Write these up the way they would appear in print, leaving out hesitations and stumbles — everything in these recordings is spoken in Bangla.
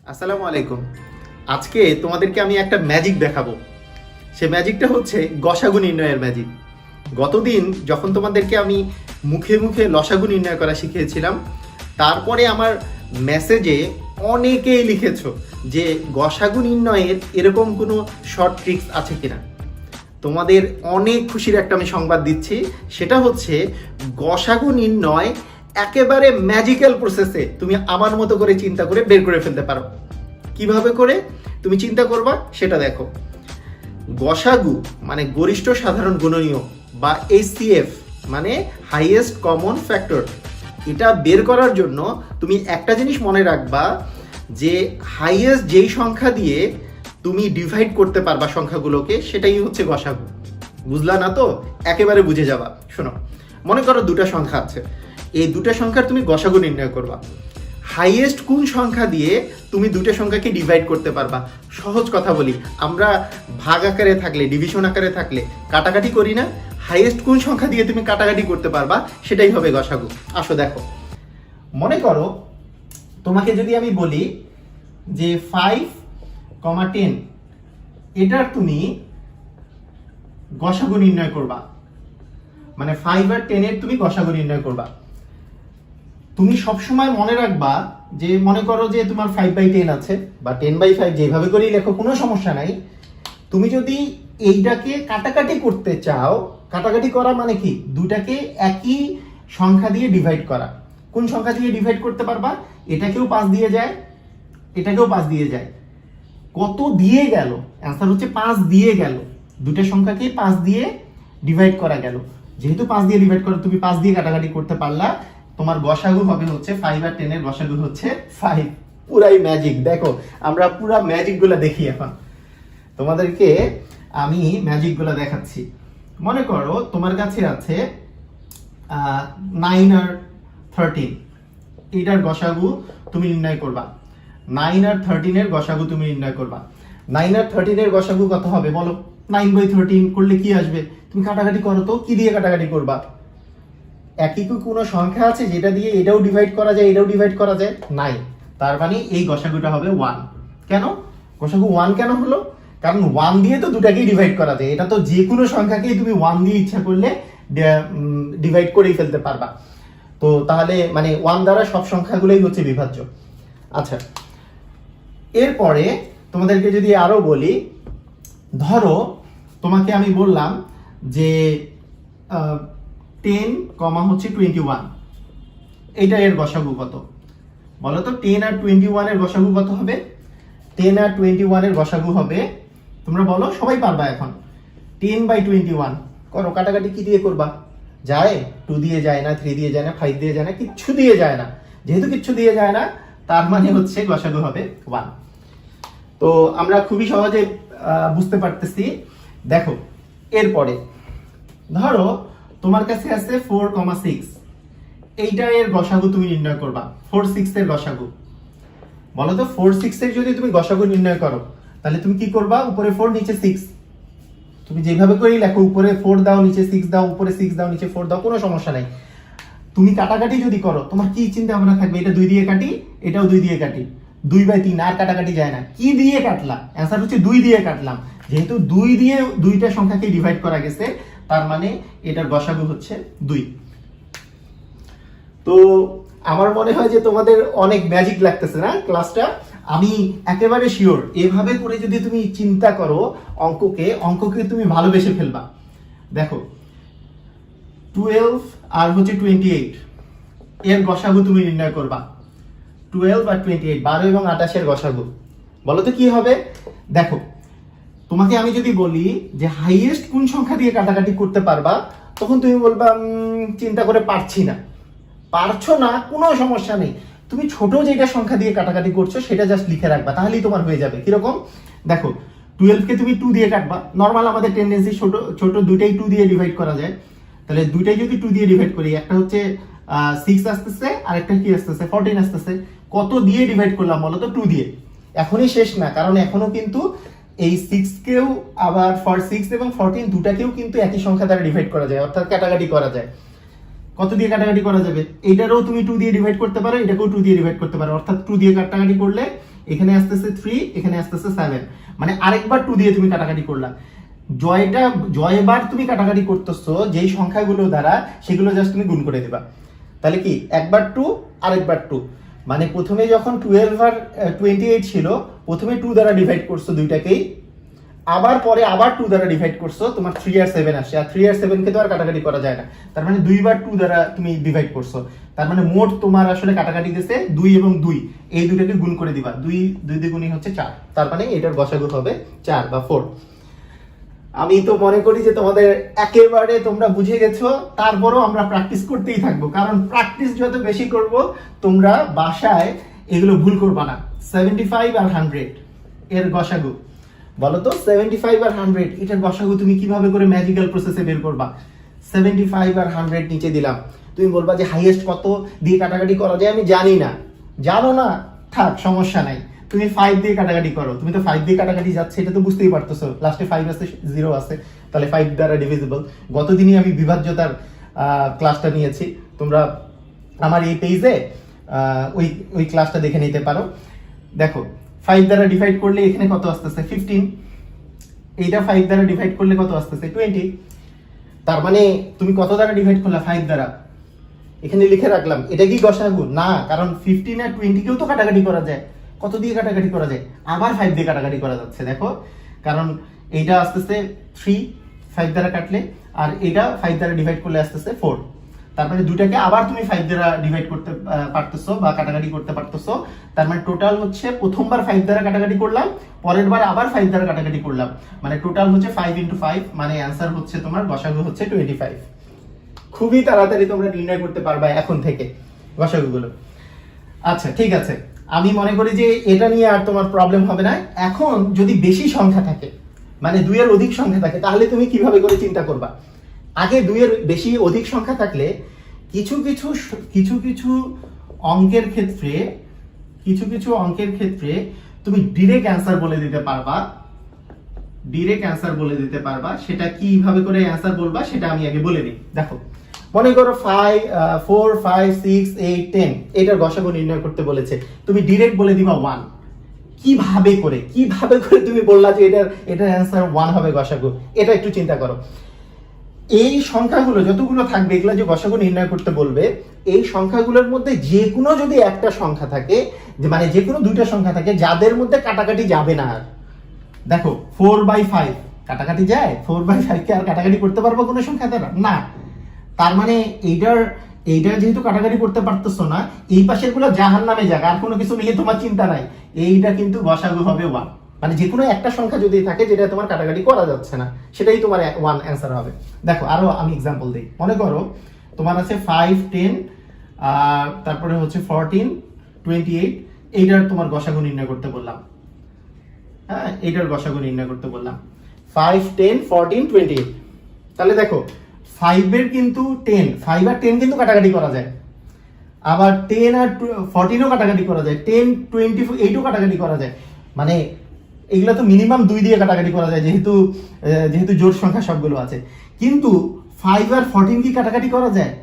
আসসালামু আলাইকুম। আজকে তোমাদেরকে আমি একটা ম্যাজিক দেখাবো। সে ম্যাজিকটা হচ্ছে গসাগু নির্ণয়ের ম্যাজিক। গতদিন যখন তোমাদেরকে আমি মুখে মুখে লসাগু নির্ণয় করা শিখিয়েছিলাম, তারপরে আমার মেসেজে অনেকেই লিখেছো যে গসাগু নির্ণয়ের এরকম কোনো শর্ট ট্রিক্স আছে কিনা। তোমাদের অনেক খুশির একটা আমি সংবাদ দিচ্ছি, সেটা হচ্ছে গসাগু নির্ণয় একেবারে ম্যাজিক্যাল প্রসেসে তুমি আমার মতো করে চিন্তা করে বের করে ফেলতে পারো। কিভাবে করে তুমি চিন্তা করবা সেটা দেখো। গসাগু মানে গরিষ্ঠ সাধারণ গুণনীয় বা এইচসিএফ মানে হাইয়েস্ট কমন ফ্যাক্টর, এটা বের করার জন্য তুমি একটা জিনিস মনে রাখবা যে হাইয়েস্ট যেই সংখ্যা দিয়ে তুমি ডিভাইড করতে পারবা সংখ্যাগুলোকে, সেটাই হচ্ছে গসাগু। বুঝলা না তো? একেবারে বুঝে যাবা। শোনো, মনে করো দুটা সংখ্যা আছে, এই দুটা সংখ্যার তুমি গসাগু নির্ণয় করবা। হাইয়েস্ট কোন সংখ্যা দিয়ে তুমি দুটো সংখ্যাকে ডিভাইড করতে পারবা? সহজ কথা বলি, আমরা ভাগ আকারে থাকলে, ডিভিশন আকারে থাকলে কাটাকাটি করি না? হাইয়েস্ট কোন সংখ্যা দিয়ে তুমি কাটাকাটি করতে পারবা, সেটাই হবে গসাগু। আসো দেখো, মনে করো তোমাকে যদি আমি বলি যে 5,10 এটার তুমি গসাগু নির্ণয় করবা, মানে 5 আর 10 এর তুমি গসাগু নির্ণয় করবা। তুমি সবসময় মনে রাখবা যে মনে করো যে তোমার 5/10 আছে বা 10/5, যেভাবে করেই লেখো কোনো সমস্যা নাই। তুমি যদি এইটাকে কাটাকাটি করতে চাও, কাটাকাটি করা মানে কি? দুটাকে একই সংখ্যা দিয়ে ডিভাইড করা। কোন সংখ্যা দিয়ে ডিভাইড করতে পারবা? এটাকেও 5 দিয়ে যায়, এটাকেও 5 দিয়ে যায়। কত দিয়ে গেল? অ্যান্সার হচ্ছে 5 দিয়ে গেল। দুটো সংখ্যাকে 5 দিয়ে ডিভাইড করা গেল। যেহেতু 5 দিয়ে ডিভাইড করা, তুমি 5 দিয়ে কাটাকাটি করতে পারলা, তোমার গসাগু হবে হচ্ছে 5 আর 10 এর গসাগু হচ্ছে 5। পুরাই ম্যাজিক। দেখো, আমরা পুরা ম্যাজিক গুলা দেখি এখন। তোমাদেরকে আমি ম্যাজিক গুলা দেখাচ্ছি। মনে করো তোমার কাছে আছে 9 আর 13, এটার গসাগু তুমি নির্ণয় করবা। 9 আর 13 এর গসাগু তুমি নির্ণয় করবা। 9 আর 13 এর গসাগু কত হবে বলো? 9/13 করলে কি আসবে? তুমি কাটাকাটি করো তো, কি দিয়ে কাটাকাটি করবা? একই কি কোনো সংখ্যা আছে যেটা দিয়ে এটাও ডিভাইড করা যায়, এটাও ডিভাইড করা যায়? নাই। তার মানে এই গসাগুটা হবে 1। কেন গসাগু 1 কেন হলো? কারণ 1 দিয়ে তো দুটাকেই ডিভাইড করা যায়। এটা তো যে কোনো সংখ্যাকেই তুমি 1 দিয়ে ইচ্ছা করলে ডিভাইড করেই ফেলতে পারবা। তো তাহলে মানে 1 দ্বারা সব সংখ্যাগুলোই হচ্ছে বিভাজ্য। আচ্ছা, এরপরে তোমাদেরকে যদি আরো বলি, ধরো তোমাকে আমি বললাম যে 10, হচ্ছে 21, এইটা এর গসাগু কত বলো তো? 10 আর 21 এর গসাগু কত হবে? 10 আর 21 এর গসাগু হবে, তোমরা বলো, সবাই পারবা এখন। 10/21 করো, কাটাকাটি কি দিয়ে করবা? যায়? 2 দিয়ে যায় না, 3 দিয়ে যায় না, 5 দিয়ে যায় না, কিচ্ছু দিয়ে যায় না। যেহেতু কিচ্ছু দিয়ে যায় না, তার মানে হচ্ছে গসাগু হবে 1। তো আমরা খুবই সহজে বুঝতে পারতেছি। দেখো, এরপরে ধরো তোমার কাছে আছে 4,6, এইটা এর গসাগু তুমি নির্ণয় করবা। 4/6 এর গসাগু বলো তো? 4/6 এর যদি তুমি গসাগু নির্ণয় করো, তাহলে তুমি কি করবা? উপরে 4 নিচে 6, তুমি যেভাবে করেই লেখো, উপরে 4 দাও, নিচে 6 দাও, উপরে 6 দাও, নিচে 4 দাও, কোনো সমস্যা নাই। তুমি কাটাকাটি যদি করো, তোমার কি চিন্তা ভাবনা থাকবে? এটা 2 দিয়ে কাটি, এটাও 2 দিয়ে কাটি, 2/3, আর কাটাকাটি যায় না। কি দিয়ে কাটলা? অ্যান্সার হচ্ছে 2 দিয়ে কাটলাম। যেহেতু 2 দিয়ে দুইটা সংখ্যাকে ডিভাইড করা গেছে, তার মানে এটার গসাগু হচ্ছে 2। তো আমার মনে হয় যে তোমাদের অনেক ম্যাজিক লাগতেছে না ক্লাসটা? আমি একেবারে শিওর এভাবে করে যদি তুমি চিন্তা করো অঙ্ককে তুমি ভালোবেসে ফেলবা। দেখো, 12 আর হচ্ছে 28 এর গসাগু তুমি নির্ণয় করবা। 12 আর 28, 12 এবং 28 এর গসাগু বলো তো কি হবে? দেখো, তোমাকে আমি যদি বলি যে হাইয়েস্ট কোন সংখ্যা দিয়ে কাটাকাটি করতে পারবা, তখন তুমি বলবা চিন্তা করে পারছি না। পারছো না, কোনো সমস্যা নেই। তুমি ছোট যেটা সংখ্যা দিয়ে কাটাকাটি করছো সেটা জাস্ট লিখে রাখবা, তাহলেই তোমার হয়ে যাবে। কিরকম? দেখো, 12 কে তুমি 2 দিয়ে কাটবা। নর্মাল আমাদের টেন্ডেন্সি ছোট ছোট দুইটাই 2 দিয়ে ডিভাইড করা যায়। তাহলে দুইটাই যদি 2 দিয়ে ডিভাইড করি, একটা হচ্ছে 6 আসতেছে, আর একটা কি আসতেছে? 14 আসতেছে। কত দিয়ে ডিভাইড করলাম বলো তো? 2 দিয়ে। এখনই শেষ না, কারণ এখনো কিন্তু এই 6 কেও আবার 6 এবং 14 দুটাকেও কিন্তু একই সংখ্যা দ্বারা ডিভাইড করা যায়, অর্থাৎ কাটাকাটি করা যায়। কত দিয়ে কাটাকাটি করা যাবে? এটারও তুমি 2 দিয়ে ডিভাইড করতে পারো, এটাকেও 2 দিয়ে ডিভাইড করতে পারো, অর্থাৎ 2 দিয়ে কাটাকাটি করলে এখানে আসতেছে 3, এখানে আসতেছে 7, মানে আরেকবার 2 দিয়ে তুমি কাটাকাটি করলা। জয়বার তুমি কাটাকাটি করতেছো যেই সংখ্যাগুলো দ্বারা, সেগুলো জাস্ট তুমি গুণ করে দিবা। তাহলে কি একবার 2 আরেকবার 2, মানে প্রথমে যখন 12 আর 28 ছিল, প্রথমে 2 দ্বারা ডিভাইড করছো দুইটাকেই, আবার পরে আবার 2 দ্বারা ডিভাইড করছো, তোমার 3 আর 7 আসে। আর 3 আর 7 কে তো আর কাটাকাটি করা যায় না, তার মানে দুইবার 2 দ্বারা তুমি ডিভাইড করছো। তার মানে মোট তোমার আসলে কাটাকাটি দিয়েছে 2 এবং 2, এই দুইটাকে গুণ করে দিবা। 2 দ্বিগুণই হচ্ছে 4, তার মানে এটার গসাগু হবে 4 বা 4। আমি তো মনে করি যে তোমাদের একেবারে তোমরা বুঝে গেছো, তারপরও আমরা প্র্যাকটিস করতেই থাকবো, কারণ প্র্যাকটিস যত বেশি করব তোমরা বাসায় এগুলো ভুল করবা না। 75 আর 100 এর গসাগু বলো তো, 75 আর 100 এটার গসাগু তুমি কিভাবে করে ম্যাজিক্যাল প্রসেসে বের করবা? 75 আর 100 নিচে দিলাম, তুমি বলবা যে হাইয়েস্ট কত দিয়ে কাটাকাটি করা যায় আমি জানি না। জানো না, থাক, সমস্যা নাই, তুমি 5 দিয়ে কাটাকাটি করো। তুমি তো 5 দিয়ে কাটাকাটি যাচ্ছে, এটা তো বুঝতেই পারতেছো, লাস্টে 5 আছে, 0 আছে, তাহলে 5 দ্বারা ডিভিজিবল। গতদিনই আমি বিভাজ্যতার ক্লাসটা নিয়েছি, তোমরা আমার এই পেজে ওই ক্লাসটা দেখে নিতে পারো। দেখো 5 দ্বারা ডিভাইড করলে এখানে কত আসতেছে? 15। এইটা 5 দ্বারা ডিভাইড করলে কত আসতেছে? 20। তার মানে তুমি কত দ্বারা ডিভাইড করলা? 5 দ্বারা। এখানে লিখে রাখলাম, এটা কি গসাগু না, কারণ 15 আর 20 কেও তো কাটাকাটি করা যায়। কত দিয়ে কাটাকাটি করা যায়? আবার 5 দিয়ে কাটাকাটি করা যাচ্ছে, দেখো, কারণ এইটা আসতেছে 3 5 দ্বারা কাটলে, আর এটা 5 দ্বারা ডিভাইড করলে আসতেছে 4। তার মানে দুটাকে আবার তুমি 5 দ্বারা ডিভাইড করতে পারতেছো বা কাটাকাটি করতে পারতেছো। তার মানে টোটাল হচ্ছে প্রথমবার 5 দ্বারা কাটাকাটি করলাম, পরের বার আবার 5 দ্বারা কাটাকাটি করলাম, মানে টোটাল হচ্ছে 5 × 5, মানে অ্যান্সার হচ্ছে তোমার গসাগু হচ্ছে 25। খুবই তাড়াতাড়ি তোমরা নির্ণয় করতে পারবা এখন থেকে গসাগুগুলো। আচ্ছা, ঠিক আছে, আমি মনে করি যে এটা নিয়ে আর তোমার প্রবলেম হবে না। এখন যদি বেশি সংখ্যা থাকে, মানে 2 এর অধিক সংখ্যা থাকে, তাহলে তুমি কিভাবে করে চিন্তা করবা? আগে 2 এর বেশি অধিক সংখ্যা থাকলে কিছু কিছু অঙ্কের ক্ষেত্রে তুমি ডিরেক্ট অ্যান্সার বলে দিতে পারবা। সেটা কিভাবে করে অ্যান্সার বলবা সেটা আমি আগে বলে নিই। দেখো, মনে করো 4 5 6 8 10 এটার গসাগু নির্ণয় করতে বলেছে, তুমি ডিরেক্ট বলে দিবা 1। কিভাবে করে তুমি বললা যে এটার অ্যান্সার 1 হবে গসাগু? এটা একটু চিন্তা করো। এই সংখ্যাগুলো যতগুলো থাকবে, এগুলো যে গসাগু নির্ণয় করতে বলবে, এই সংখ্যাগুলোর মধ্যে যে কোনো যদি একটা সংখ্যা থাকে, মানে যে কোনো দুইটা সংখ্যা থাকে যাদের মধ্যে কাটাকাটি যাবে না। আর দেখো 4/5 কাটাকাটি যায়? 4/5 কে আর কাটাকাটি করতে পারবো কোনো সংখ্যা দ্বারা? না। তার মানে এইটার যেহেতু কাটাকাটি করতে পারতেছো না, এই পাশের গুলো জাহান্নামে যাক, আর কোনো কিছু নিয়ে তোমার চিন্তা নাই, এইটা কিন্তু গসাগু হবে 1। মানে যে কোনো একটা সংখ্যা যদি থাকে যেটা তোমার কাটাকাটি করা যাচ্ছে না, সেটাই তোমার 1 অ্যান্সার হবে। দেখো, আরো আমি এক্সাম্পল দিই। মনে করো তোমার আছে 5 10 তারপরে হচ্ছে 14 28, এইটার তোমার গসাগু নির্ণয় করতে বললাম। হ্যাঁ, এইটার গসাগু নির্ণয় করতে বললাম 5 10 14 28। তাহলে দেখো 5 এর কিন্তু 5 আর 10 কিন্তু কাটাকাটি করা যায়, আবার 10 আর 14ও কাটাকাটি করা যায়, 10 28ও কাটাকাটি করা যায়। মানে এগুলো তো মিনিমাম 2 দিয়ে কাটাকাটি করা যায়, যেহেতু জোড় সংখ্যা সবগুলো আছে। কিন্তু 5 আর 14 কি কাটাকাটি করা যায়?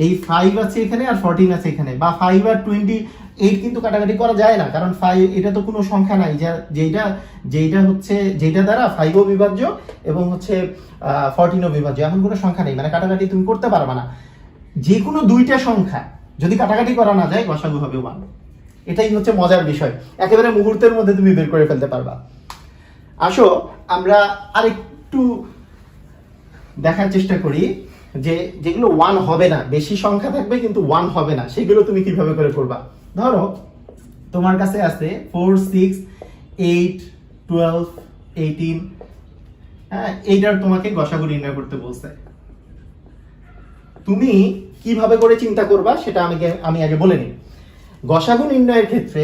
এই 5 আছে এখানে আর 14 আছে এখানে, বা 5 আর 28 কিন্তু কাটাকাটি করা যায় না, কারণ 5 এটা তো কোনো সংখ্যা নাই যেটা দ্বারা 5ও বিভাজ্য এবং হচ্ছে 14ও বিভাজ্য, এমন কোনো সংখ্যা নেই, মানে কাটাকাটি তুমি করতে পারবা না। যে কোনো দুইটা সংখ্যা যদি কাটাকাটি করা না যায়, গসাগু হবে 1। এটাই হচ্ছে মজার বিষয়, একেবারে মুহূর্তের মধ্যে তুমি বের করে ফেলতে পারবা। আসো আমরা আরেকটু দেখার চেষ্টা করি যে যেগুলো 1 হবে না, বেশি সংখ্যা থাকবে কিন্তু 1 হবে না, সেগুলো তুমি কিভাবে করে করবা। ধরো তোমার কাছে আছে 4 6 8 12 18, হ্যাঁ, এইটার তোমাকে গসাগু নির্ণয় করতে বলছে। তুমি কিভাবে করে চিন্তা করবা সেটা আমি আগে বলে নিই। গসাগু নির্ণয়ের ক্ষেত্রে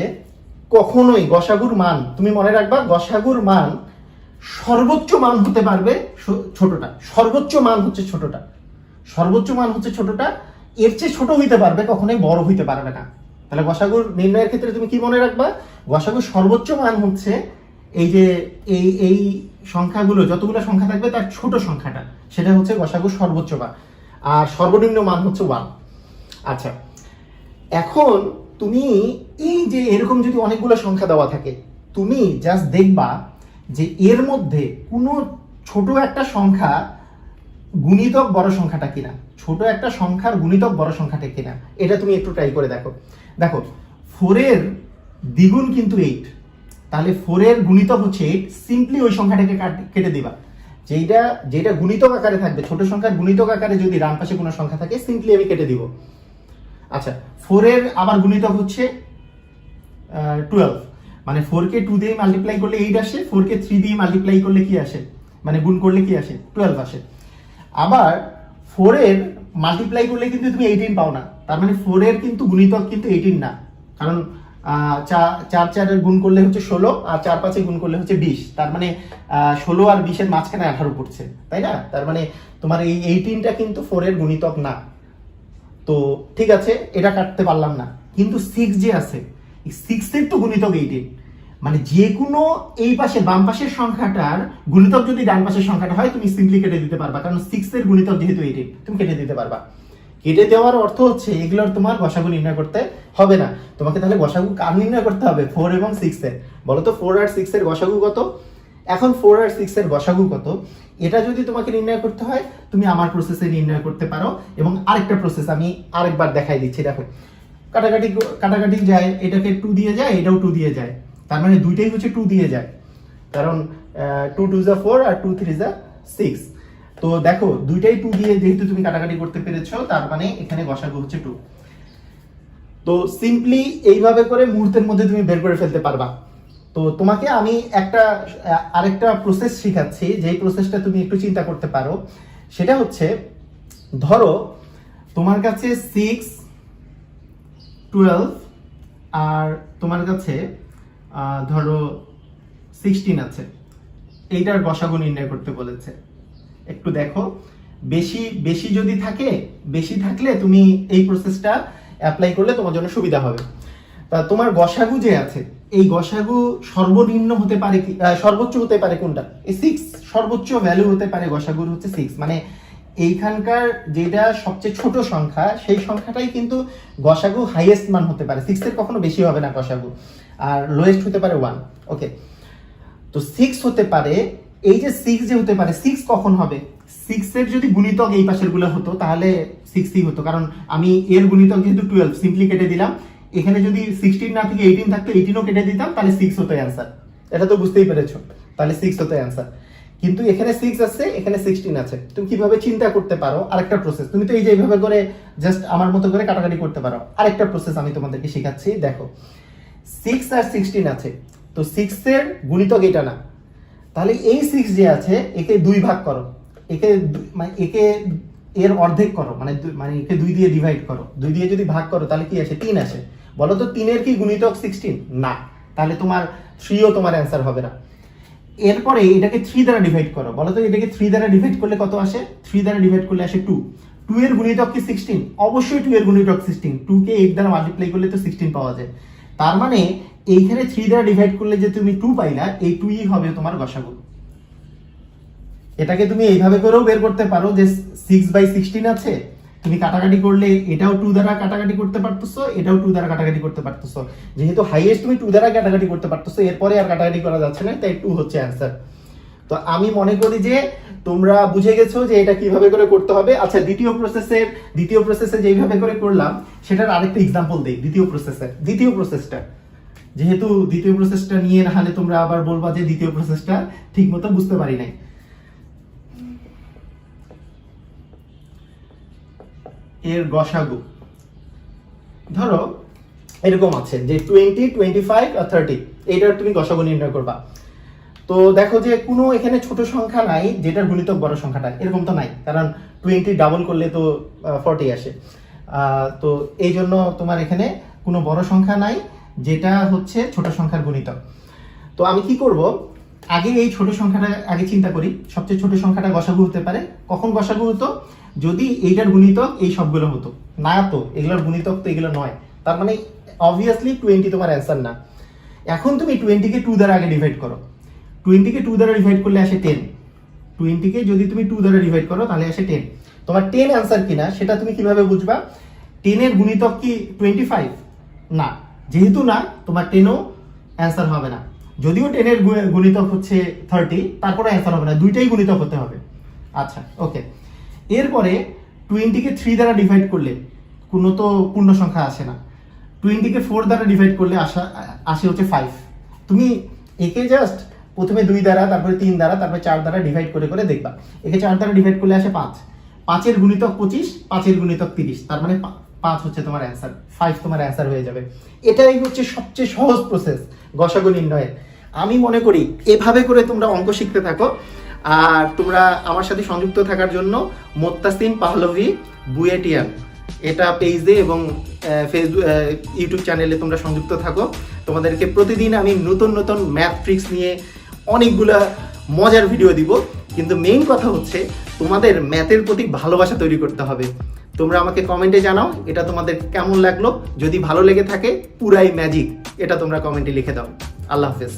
কখনোই গসাগুর মান, তুমি মনে রাখবা, গসাগুর মান সর্বোচ্চ মান হতে পারবে ছোটটা, সর্বোচ্চ মান হচ্ছে ছোটটা, এর চেয়ে ছোট হইতে পারবে, কখনোই বড় হইতে পারবে না। তাহলে গসাগুর নির্ণয়ের ক্ষেত্রে তুমি কি মনে রাখবা? গসাগুর সর্বোচ্চ মান হচ্ছে এই যে এই সংখ্যাগুলো, যতগুলো সংখ্যা থাকবে তার ছোট সংখ্যাটা, সেটা হচ্ছে গসাগুর সর্বোচ্চ মান, আর সর্বনিম্ন মান হচ্ছে 1। আচ্ছা, এখন তুমি এই যে এরকম যদি অনেকগুলো সংখ্যা দেওয়া থাকে, তুমি জাস্ট দেখবা যে এর মধ্যে কোনো ছোট একটা সংখ্যা গুণিতক বড় সংখ্যাটা কিনা, ছোট একটা সংখ্যার গুণিতক বড় সংখ্যাটা কিনা, এটা তুমি একটু ট্রাই করে দেখো। দেখো 4 এর দ্বিগুণ কিন্তু 8, তাহলে 4 এর গুণিতক হচ্ছে 8, সিম্পলি ওই সংখ্যাটাকে কেটে দিবা। যেটা গুণিতক আকারে থাকবে, ছোট সংখ্যার গুণিতক আকারে যদি ডান পাশে কোনো সংখ্যা থাকে, সিম্পলি আমি কেটে দিব। আচ্ছা, 4 এর আবার গুণিতক হচ্ছে 12, মানে 4 কে 2 দিয়ে মাল্টিপ্লাই করলে 8 আসে, 4 কে 3 দিয়ে মাল্টিপ্লাই করলে কি আসে, মানে গুণ করলে কি আসে, 12 আসে। আবার 4 এর মাল্টিপ্লাই করলে কিন্তু তুমি 18 পাও না, তার মানে 4 এর কিন্তু গুণিতক কিন্তু 18 না, কারণ 4 এর গুণ করলে হচ্ছে 16, আর 4 5 গুণ করলে হচ্ছে 20, তার মানে 16 আর 20 এর মাঝখানে 18 পড়ছে, তাই না? তার মানে তোমার এই 18টা কিন্তু 4 এর গুণিতক না। তো ঠিক আছে, এটা কাটতে পারলাম না, কিন্তু 6 যে আছে, এই 6 এর তো গুণিতক 18, মানে যে কোনো এই পাশে বাম পাশের সংখ্যাটার গুণিতক যদি ডান পাশের সংখ্যাটা হয়, তুমি সিম্পলি কেটে দিতে পারবা, কারণ 6 এর গুণিতক যেহেতু 18, তুমি কেটে দিতে পারবা। কেটে দেওয়ার অর্থ হচ্ছে এগুলোর তোমার গসাগু নির্ণয় করতে হবে না। তোমাকে তাহলে গসাগু কার নির্ণয় করতে হবে? 4 এবং 6 এর। বলো তো 4 আর 6 এর গসাগু কত? এখন 4 আর 6 এর গসাগু কত, এটা যদি তোমাকে নির্ণয় করতে হয়, তুমি আমার প্রসেসে নির্ণয় করতে পারো। এবং আরেকটা প্রসেস আমি আরেকবার দেখাই দিচ্ছি। দেখো, কাটাকাটি যায়, এটাকে 2 দিয়ে যায়, এটাও 2 দিয়ে যায়, তার মানে দুইটাই হচ্ছে 2 দিয়ে যায়, কারণ 2 2 যা 4 আর 2 3 যা 6। তো দেখো দুইটাই 2 দিয়ে যেহেতু তুমি কাটাকাটি করতে পেরেছো, তার মানে এখানে গসাগু হচ্ছে 2। তো সিম্পলি এইভাবে করে মুহূর্তের মধ্যে তুমি বের করে ফেলতে পারবা। তো তোমাকে আমি আরেকটা প্রসেস শেখাচ্ছি, যেই প্রসেসটা তুমি একটু চিন্তা করতে পারো। সেটা হচ্ছে, ধরো তোমার কাছে 6, 12 আর তোমার কাছে ধরো 16 আছে, এইটার গসাগু নির্ণয় করতে বলেছে। একটু দেখো, বেশি যদি থাকে, বেশি থাকলে তুমি এই প্রসেসটা অ্যাপ্লাই করলে তোমার জন্য সুবিধা হবে। তা তোমার গসাগু যে আছে, এই গসাগু সর্বনিম্ন হতে পারে কি সর্বোচ্চ হতে পারে কোনটা? এই 6 সর্বোচ্চ ভ্যালু হতে পারে গসাগুর হচ্ছে 6, মানে এইখানকার যেটা সবচেয়ে ছোট সংখ্যা, সেই সংখ্যাটাই কিন্তু গসাগু হাইয়েস্ট মান হতে পারে। 6 এর কখনো বেশি হবে না গসাগু, আর লোয়েস্ট হতে পারে 1। ওকে, তো 6 হতে পারে। এই যে 6 যে হতে পারে, 6 কখন হবে? 6 এর যদি গুণিতক এই পাশের গুলো হতো, তাহলে 6ই হতো, কারণ আমি এর গুণিতক যেহেতু 12, সিম্পলি কেটে দিলাম। এখানে যদি 16 না থেকে 18 থাকতো, 18ও কেটে দিতাম, তাহলে 6 হতো অ্যান্সার। এটা তো বুঝতেই পেরেছো, তাহলে 6 হতো অ্যান্সার। কিন্তু এখানে 6 আছে, এখানে 16 আছে। তুমি কিভাবে চিন্তা করতে পারো? আরেকটা প্রসেস, তুমি তো এই যে এইভাবে করে জাস্ট আমার মতো করে কাটাকাটি করতে পারো। আরেকটা প্রসেস আমি তোমাদেরকে শেখাচ্ছি। দেখো, 6 আর 16 আছে, তো 6 এর গুণিতক এটা না, তাহলে এই 6 যে আছে, একে 2 ভাগ করো, একে এর অর্ধেক করো, মানে একে 2 দিয়ে ডিভাইড করো। 2 দিয়ে যদি ভাগ করো, তাহলে কি আসে? 3 আসে। বলো তো 3 এর কি গুণিতক 16? না, তাহলে তোমার 3ও তোমার অ্যান্সার হবে না। এরপরে এটাকে 3 দ্বারা ডিভাইড করো, বলো তো এটাকে 3 দ্বারা ডিভাইড করলে কত আসে? 3 দ্বারা ডিভাইড করলে আসে 2। 2 এর গুণিতক কি 16? অবশ্যই 2 এর গুণিতক 16। 2 কে 8 দ্বারা মাল্টিপ্লাই করলে তো 16 পাওয়া যায়। তার মানে এইখানে 3 দ্বারা ডিভাইড করলে যে তুমি 2 পাইলা, এই 2ই হবে তোমার গসাগু। এটাকে তুমি এইভাবে করেও বের করতে পারো যে 6/16 আছে, তুমি কাটাকাটি করলে এটাও 2 দ্বারা কাটাকাটি করতে পারতেছো, এটাও 2 দ্বারা কাটাকাটি করতে পারতেছো। যেহেতু হাইয়েস্ট তুমি 2 দ্বারা কাটাকাটি করতে পারতেছো, এরপরে আর কাটাকাটি করা যাচ্ছে না, তাই 2 হচ্ছে অ্যান্সার। তো আমি মনে করি যে তোমরা বুঝে গেছো যে এটা কিভাবে করে করতে হবে। আচ্ছা, দ্বিতীয় প্রসেসে যেইভাবে করে করলাম, সেটার আরেকটা এক্সাম্পল দেই। দ্বিতীয় প্রসেসটা যেহেতু দ্বিতীয় প্রসেসটা নিয়ে নাহলে তোমরা আবার বলবা যে দ্বিতীয় প্রসেসটা ঠিক মতো বুঝতে পারি নাই। এর গসাগু ধরো এরকম আছে যে 20, 25 আর 30, এইটার তুমি গসাগু নির্ণয় করবা। তো দেখো যে কোনো এখানে ছোট সংখ্যা নাই যেটার গুণিতক বড় সংখ্যাটা, এরকম তো নাই, কারণ 20 ডাবল করলে তো 40 আসে। তো এই জন্য তোমার এখানে কোনো বড় সংখ্যা নাই যেটা হচ্ছে ছোট সংখ্যার গুণিতক। তো আমি কি করব, আগে এই ছোট সংখ্যাটা আগে চিন্তা করি। সবচেয়ে ছোট সংখ্যাটা গসাগু হতে পারে কখন? গসাগু হতো যদি এইটার গুণিতক এই সবগুলো হতো। না, তো এগুলোর গুণিতক তো এগুলো নয়, তার মানে অবভিয়াসলি 20 তোমার অ্যান্সার না। এখন তুমি 20 কে 2 দ্বারা আগে ডিভাইড করো। 20 কে 2 দ্বারা ডিভাইড করলে আসে 10। 20 কে যদি তুমি 2 দ্বারা ডিভাইড করো, তাহলে আসে 10। তোমার 10 অ্যান্সার কিনা সেটা তুমি কিভাবে বুঝবা? 10 এর গুণিতক কি 25? না, যেহেতু না, তোমার 10ও অ্যান্সার হবে না। যদিও 10-এর গুণিতক হচ্ছে 30, তারপরে অ্যান্সার হবে না, দুইটাই গুণিতক হতে হবে। আচ্ছা, ওকে। এরপরে 20-কে 3 দ্বারা ডিভাইড করলে কোনো তো পূর্ণ সংখ্যা আসে না। 20-কে 4 দ্বারা ডিভাইড করলে আসে হচ্ছে 5। তুমি একে জাস্ট প্রথমে 2 দ্বারা, তারপরে 3 দ্বারা, তারপরে 4 দ্বারা ডিভাইড করে করে দেখবা। একে 4 দ্বারা ডিভাইড করলে আসে 5। 5-এর গুণিতক 25, 5-এর গুণিতক 30, তার মানে 5 হচ্ছে তোমার অ্যান্সার, 5 তোমার অ্যান্সার হয়ে যাবে। এটাই হচ্ছে সবচেয়ে সহজ প্রসেস গসাগু নির্ণয়ের। আমি মনে করি এভাবে করে তোমরা অঙ্ক শিখতে থাকো। আর তোমরা আমার সাথে সংযুক্ত থাকার জন্য মোত্তাসিম পাহলভি বুয়েটিয়ান এটা পেজে এবং ফেসবুক ইউটিউব চ্যানেলে তোমরা সংযুক্ত থাকো। তোমাদেরকে প্রতিদিন আমি নতুন নতুন ম্যাথ ট্রিক্স নিয়ে অনেকগুলা মজার ভিডিও দিব। কিন্তু মেইন কথা হচ্ছে তোমাদের ম্যাথের প্রতি ভালোবাসা তৈরি করতে হবে। তোমরা আমাকে কমেন্টে জানাও এটা তোমাদের কেমন লাগলো। যদি ভালো লেগে থাকে পুরাই ম্যাজিক, এটা তোমরা কমেন্টে লিখে দাও। আল্লাহ হাফেজ।